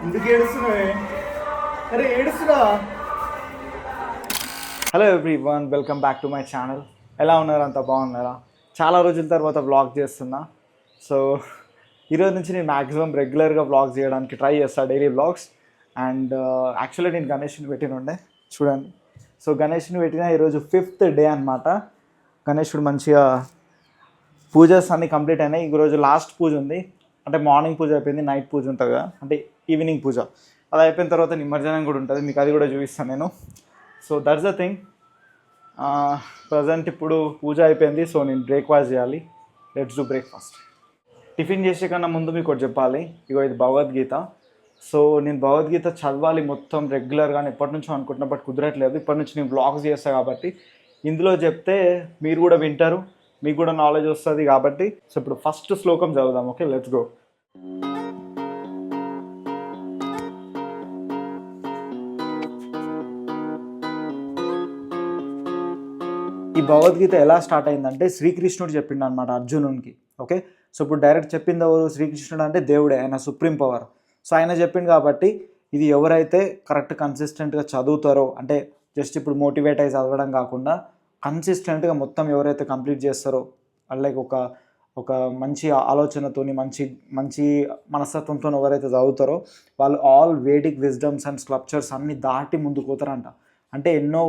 ఎందుకు ఏడుస్తున్నావే? అరే ఏడుస్తున్నా. Hello everyone, welcome back to my channel. ఎలా ఉన్నారు? అంతా బాగున్నారా? చాలా రోజుల తర్వాత వ్లాగ్ చేస్తున్నా. సో ఈరోజు నుంచి నేను మ్యాక్సిమం రెగ్యులర్గా వ్లాగ్ చేయడానికి ట్రై చేస్తాను, డైలీ వ్లాగ్స్. అండ్ యాక్చువల్లీ నేను గణేష్ని పెట్టినుండే చూడండి. సో గణేష్ని పెట్టిన ఈరోజు 5th డే అనమాట. గణేశుడు మంచిగా పూజస్ అన్నీ కంప్లీట్ అయినాయి. ఈరోజు లాస్ట్ పూజ ఉంది, అంటే మార్నింగ్ పూజ అయిపోయింది, నైట్ పూజ ఉంటుంది కదా, అంటే ఈవినింగ్ పూజ. అది అయిపోయిన తర్వాత నిమజ్జనం కూడా ఉంటుంది, మీకు అది కూడా చూపిస్తాను నేను. So that's the thing. Present ఇప్పుడు పూజ అయిపోయింది, సో నేను బ్రేక్ఫాస్ట్ చేయాలి. Let's do breakfast. టిఫిన్ చేసే కన్నా ముందు మీకు ఒకటి చెప్పాలి. ఇగో ఇది భగవద్గీత. సో నేను భగవద్గీత చదవాలి మొత్తం రెగ్యులర్గా, ఎప్పటి నుంచో అనుకుంటున్నా, బట్ కుదరట్లేదు. ఇప్పటి నుంచి నేను బ్లాగ్స్ చేస్తాను కాబట్టి ఇందులో చెప్తే మీరు కూడా వింటారు, మీకు కూడా నాలెడ్జ్ వస్తుంది కాబట్టి. సో ఇప్పుడు ఫస్ట్ శ్లోకం చదువుదాం. Okay, let's go. ఈ భగవద్గీత ఎలా స్టార్ట్ అయిందంటే శ్రీకృష్ణుడు చెప్పిండు అనమాట అర్జునునికి. ఓకే, సో ఇప్పుడు డైరెక్ట్ చెప్పింది ఎవరు? శ్రీకృష్ణుడు అంటే దేవుడే, ఆయన సుప్రీం పవర్. సో ఆయన చెప్పిండు కాబట్టి ఇది ఎవరైతే కరెక్ట్ కన్సిస్టెంట్గా చదువుతారో, అంటే జస్ట్ ఇప్పుడు మోటివేట్ అయ్యి చదవడం కాకుండా కన్సిస్టెంట్గా మొత్తం ఎవరైతే కంప్లీట్ చేస్తారో, లైక్ ఒక మంచి ఆలోచనతోని మంచి మనస్తత్వంతో ఎవరైతే చదువుతారో వాళ్ళు all Vedic wisdoms and sculptures అన్నీ దాటి ముందుకు పోతారంట. అంటే ఎన్నో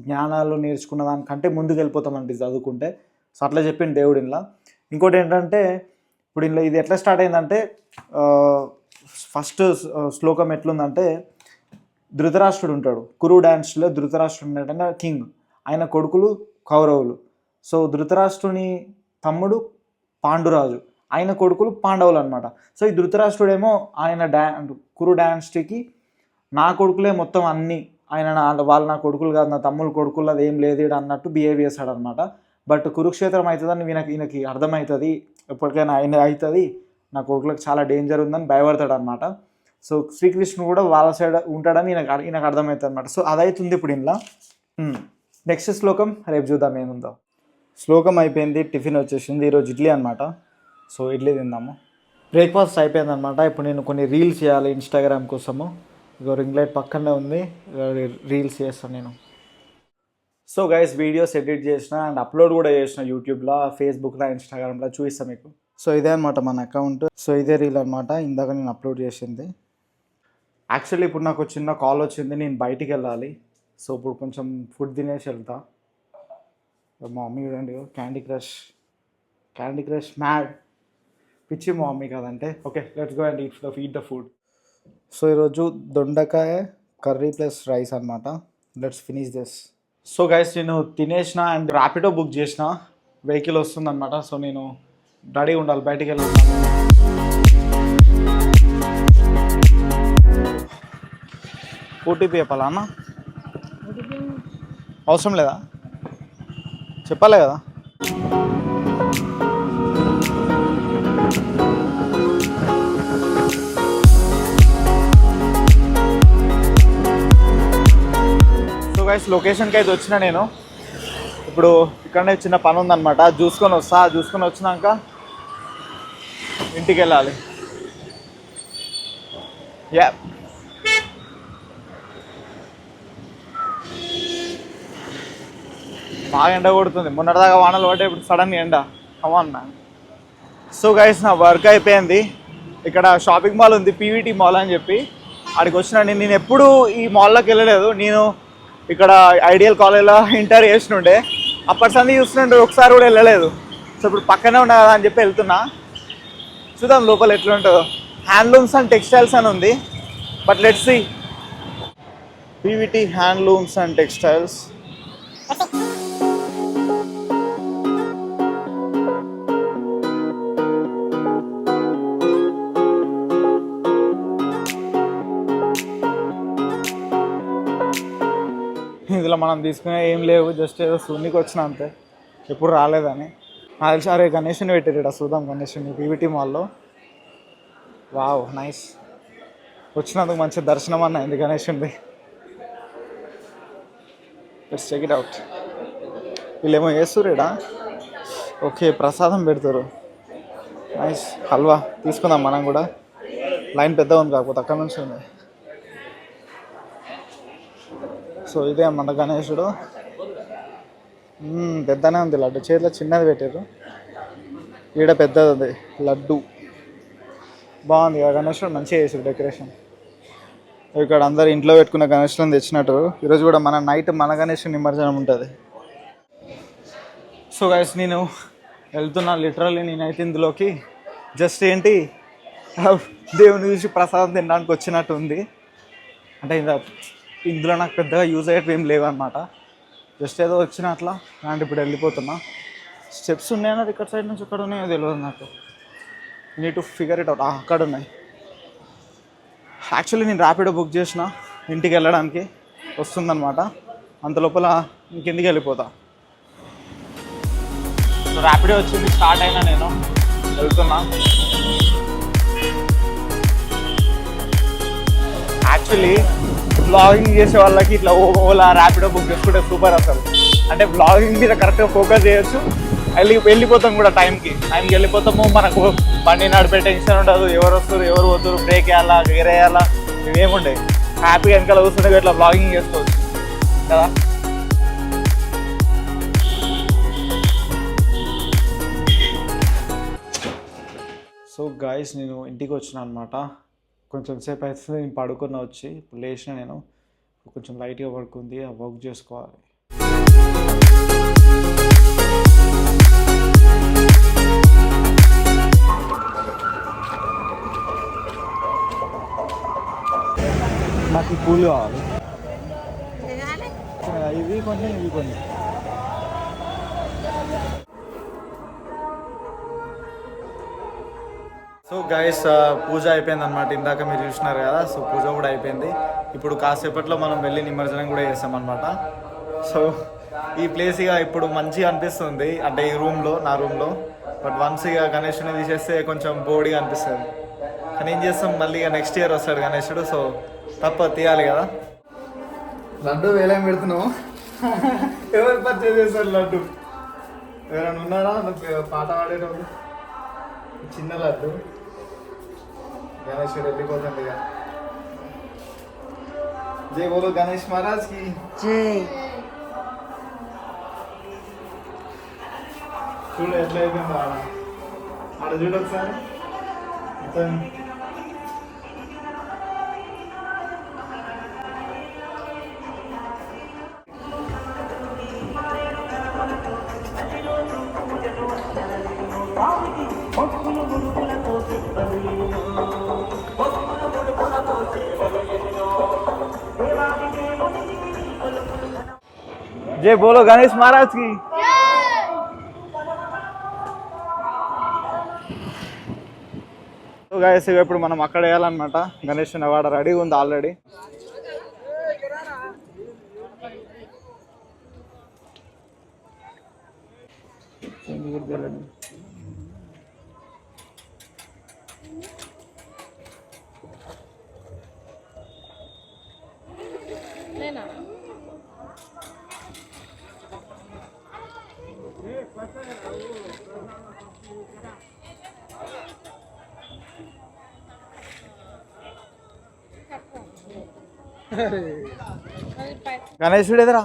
జ్ఞానాలు నేర్చుకున్న దానికంటే ముందుకు వెళ్ళిపోతామండి చదువుకుంటే. సో అట్లా చెప్పింది దేవుడు ఇంట్లో. ఇంకోటి ఏంటంటే ఇప్పుడు ఇంట్లో ఇది ఎట్లా స్టార్ట్ అయిందంటే, ఫస్ట్ శ్లోకం ఎట్లుందంటే, ధృతరాష్ట్రుడు ఉంటాడు, కురు డ్యాన్స్లో ధృతరాష్ట్రుడు ఉన్నట్టంగా కింగ్, ఆయన కొడుకులు కౌరవులు. సో ధృతరాష్ట్రుని తమ్ముడు పాండురాజు, ఆయన కొడుకులు పాండవులు అనమాట. సో ఈ ధృతరాష్ట్రుడేమో ఆయన కురు డ్యాన్స్కి నా కొడుకులే మొత్తం అన్నీ, వాళ్ళు నా కొడుకులు కాదు, నా తమ్ముళ్ళ కొడుకులు అది ఏం లేదు అన్నట్టు బిహేవ్ చేస్తాడనమాట. బట్ కురుక్షేత్రం అవుతుందని ఈయనకి అర్థమవుతుంది, ఎప్పటికైనా ఆయన అవుతుంది, నా కొడుకులకు చాలా డేంజర్ ఉందని భయపడతాడు అనమాట. సో శ్రీకృష్ణుడు కూడా వాళ్ళ సైడ్ ఉంటాడని ఈయనకు అర్థమవుతుంది అనమాట. సో అదవుతుంది ఇప్పుడు ఇంట్లో. నెక్స్ట్ శ్లోకం రేపు చూద్దాం ఏముందో. శ్లోకం అయిపోయింది, టిఫిన్ వచ్చేసింది. ఈరోజు ఇడ్లీ అనమాట. సో ఇడ్లీ తిందాము. బ్రేక్ఫాస్ట్ అయిపోయింది అనమాట. ఇప్పుడు నేను కొన్ని రీల్స్ చేయాలి ఇన్స్టాగ్రామ్ కోసము. ఇక రింగ్ లైట్ పక్కనే ఉంది, రీల్స్ చేస్తాను నేను. సో గైస్, వీడియోస్ ఎడిట్ చేసిన అండ్ అప్లోడ్ కూడా చేసిన యూట్యూబ్లో, ఫేస్బుక్లో, ఇన్స్టాగ్రామ్లో చూపిస్తాను మీకు. సో ఇదే అనమాట మన అకౌంట్. సో ఇదే రీల్ అనమాట, ఇందాక నేను అప్లోడ్ చేసింది. యాక్చువల్లీ ఇప్పుడు నాకు చిన్న కాల్ వచ్చింది, నేను బయటికి వెళ్ళాలి. సో ఇప్పుడు కొంచెం ఫుడ్ తినేసి వెళ్తా. మా మమ్మీ చూడండి, క్యాండీ క్రష్ మ్యాడ్, పిచ్చి మా మమ్మీ కదంటే. Okay, let's go and eat the food. So ఈరోజు దొండకాయ కర్రీ ప్లస్ రైస్ అనమాట. Let's finish this. So guys, నేను తినేసిన అండ్ ర్యాపిడో బుక్ చేసిన, వెహికల్ వస్తుందన్నమాట. సో నేను రెడీగా ఉండాలి, బయటికి వెళ్ళాలి. ఓటీపీ చెప్పాలా అన్న? అవసరం లేదా? చెప్పాలి కదా. సో గైస్, లొకేషన్కి అయితే వచ్చిన నేను. ఇప్పుడు ఇక్కడనే చిన్న పని ఉందన్నమాట, చూసుకొని వచ్చినాక ఇంటికి వెళ్ళాలి. యా, బాగా ఎండ కొడుతుంది. మొన్నటిదాకా వానలు పట్టే, ఇప్పుడు సడన్గా ఎండ. అమ్మా. సో గైస్, నా వర్క్ అయిపోయింది. ఇక్కడ షాపింగ్ మాల్ ఉంది, పీవీటీ మాల్ అని చెప్పి, అక్కడికి వచ్చిన. నేను ఎప్పుడు ఈ మాల్లోకి వెళ్ళలేదు. నేను ఇక్కడ ఐడియల్ కాలేజ్లో ఇంటర్ చేసినుండే, అప్పటి సంది చూస్తుంటే ఒకసారి కూడా వెళ్ళలేదు. సో ఇప్పుడు పక్కనే ఉన్నా కదా అని చెప్పి వెళ్తున్నా. చూద్దాం లోపల ఎట్లుంటుందో. హ్యాండ్లూమ్స్ అండ్ టెక్స్టైల్స్ అని ఉంది, but let's see. PVT handlooms and textiles. ఇందులో మనం తీసుకునే ఏం లేవు, జస్ట్ ఏదో సూనికి వచ్చిన అంతే, ఎప్పుడు రాలేదని. నాకు తెలిసి అరే గణేష్ని పెట్టారు ఇక్కడ, చూద్దాం గణేష్ని పీవీటీ మాల్లో. Wow, nice. వచ్చినందుకు మంచి దర్శనం అన్న అయింది గణేష్ది. Let's check it out. వీళ్ళేమో చేస్తుర్రేడా. ఓకే, ప్రసాదం పెడతారు. నైస్. హల్వా తీసుకుందాం మనం కూడా. లైన్ పెద్దగా ఉంది కాకపోతే అక్కడ నుంచి ఉంది. సో ఇదే మన గణేశుడు. పెద్దనే ఉంది లడ్డు, చేతిలో చిన్నది పెట్టారు, ఈడ పెద్దది ఉంది లడ్డు. బాగుంది కదా గణేశుడు, మంచిగా చేసారు డెకరేషన్. ఇక్కడ అందరు ఇంట్లో పెట్టుకున్న గణేశులను తెచ్చినట్టు. ఈరోజు కూడా మన నైట్ మన గణేశుని నిమజ్జనం ఉంటుంది. సో గైస్ నేను వెళ్తున్నా, లిటరల్లీ నేనైతే ఇందులోకి జస్ట్ ఏంటి దేవుని చూసి ప్రసాదం తినడానికి వచ్చినట్టు ఉంది. అంటే ఇందులో నాకు పెద్దగా యూజ్ అయ్యేవి ఏం లేవన్నమాట. జస్ట్ ఏదో వచ్చిన అట్లా అంటే ఇప్పుడు వెళ్ళిపోతున్నా. స్టెప్స్ ఉన్నాయన్నది ఇక్కడ సైడ్ నుంచి ఎక్కడ ఉన్నాయో తెలియదు నాకు. Need to figure it out. అక్కడ ఉన్నాయి. యాక్చువల్లీ నేను ర్యాపిడో బుక్ చేసిన ఇంటికి వెళ్ళడానికి, వస్తుందన్నమాట. అంత లోపల ఇంకెందుకు వెళ్ళిపోతా. ర్యాపిడో వచ్చింది, స్టార్ట్ అయినా నేను వెళ్తున్నా. యాక్చువల్లీ బ్లాగింగ్ చేసే వాళ్ళకి ఇట్లా ఓలా ర్యాపిడో బుక్ చేసుకుంటే సూపర్ అసలు. అంటే బ్లాగింగ్ మీద కరెక్ట్గా ఫోకస్ చేయొచ్చు, వెళ్ళిపోతాం కూడా టైంకి వెళ్ళిపోతాము. మనకు బండి నడిపే టెన్షన్ ఉండదు, ఎవరు వస్తారు ఎవరు పోతారు, బ్రేక్ వేయాలా గేర్ వేయాలా ఇవేముండే. హ్యాపీగా వెనకాల కూర్చుంటే ఇట్లా బ్లాగింగ్ చేసుకోవచ్చు కదా. సో గాయస్ నేను ఇంటికి వచ్చిన అనమాట. కొంచెం సేపు అయితే నేను పడుకున్న వచ్చి ఇప్పుడు లేచిన. నేను కొంచెం లైట్గా పడుకుంది, ఆ వర్క్ చేసుకోవాలి. నాకు ఈ పూలు కావాలి, ఇవి కొన్ని ఇవి కొన్ని. సో గైస్ పూజ అయిపోయింది అనమాట. ఇందాక మీరు చూసినారు కదా. సో పూజ కూడా అయిపోయింది. ఇప్పుడు కాసేపట్లో మనం వెళ్ళి నిమజ్జనం కూడా చేస్తామన్నమాట. సో ఈ ప్లేస్ ఇక ఇప్పుడు మంచిగా అనిపిస్తుంది, అంటే ఈ రూమ్లో, నా రూమ్లో. బట్ వన్స్ ఇక గణేషుని తీసేస్తే కొంచెం బోర్డ్గా అనిపిస్తుంది. కానీ ఏం చేస్తాం, మళ్ళీ ఇక నెక్స్ట్ ఇయర్ వస్తాడు గణేశుడు. సో తప్ప తీయాలి కదా. లడ్డు వేలేం పెడుతున్నావు? ఎవరు పర్చేజ్ చేస్తారు లడ్డు? ఎవరైనా ఉన్నారా పాట పాడేటప్పుడు? చిన్న లడ్డు గణేశుడు వెళ్ళిపోతుంది ఇక. జై బోలో గణేష్ మహారాజ్ కి జై. చూడు ఎట్లా అయిపోయింది ఆడ చూడు ఒకసారి. जय बोलो गणेश महाराज की। సో గైస్ ఇప్పుడు మనం అక్కడ వేయాలన్నమాట. గణేష్ వాడ రెడీగా ఉంది ఆల్రెడీ. గణేశుడు ఎదురా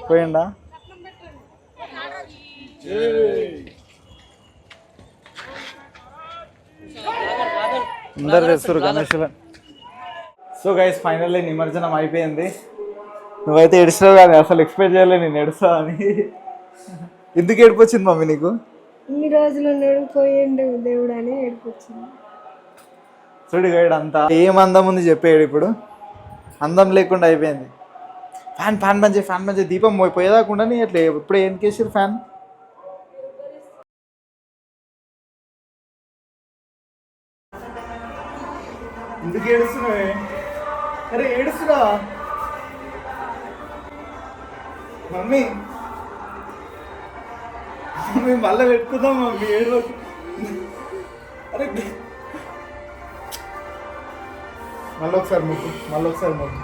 పోయిండా? అందరు తెస్తారు గణేశుడు. సో గైస్ ఫైనల్లీ నిమజ్జనం అయిపోయింది. నువ్వైతే ఏడుస్తావు కానీ అసలు ఎక్స్పెక్ట్ చేయలే నేను ఏడుస్తా అని. ఎందుకు ఏడిపోచ్చింది మమ్మీ నీకు? ఇన్ని రోజులు పోయిండు దేవుడు అని ఏడిపోచ్చింది. చూడు గైడ్ అంతా ఏం అందం ఉంది చెప్పాడు. ఇప్పుడు అందం లేకుండా అయిపోయింది. ఫ్యాన్ ఫ్యాన్ బంద్ చేయి, ఫ్యాన్ బంద్ చేయి. దీపం పోయేదాకుండా అట్లా ఇప్పుడు ఏం కేసారు ఫ్యాన్. ఎందుకు ఏడుస్తున్నావే? అరే ఏడుస్తున్నా మమ్మీ. మమ్మీ మళ్ళీ పెట్టుకుందాం మమ్మీ. ఏడు అరే మళ్ళీ ఒకసారి ముగ్గు, మళ్ళీ ఒకసారి ముగ్గు.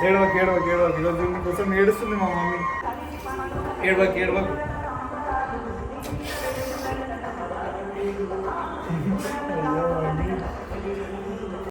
ఏడవకి ఈరోజు కోసం ఏడుస్తుంది మా మమ్మీ. ఏడవకు ఏడవకు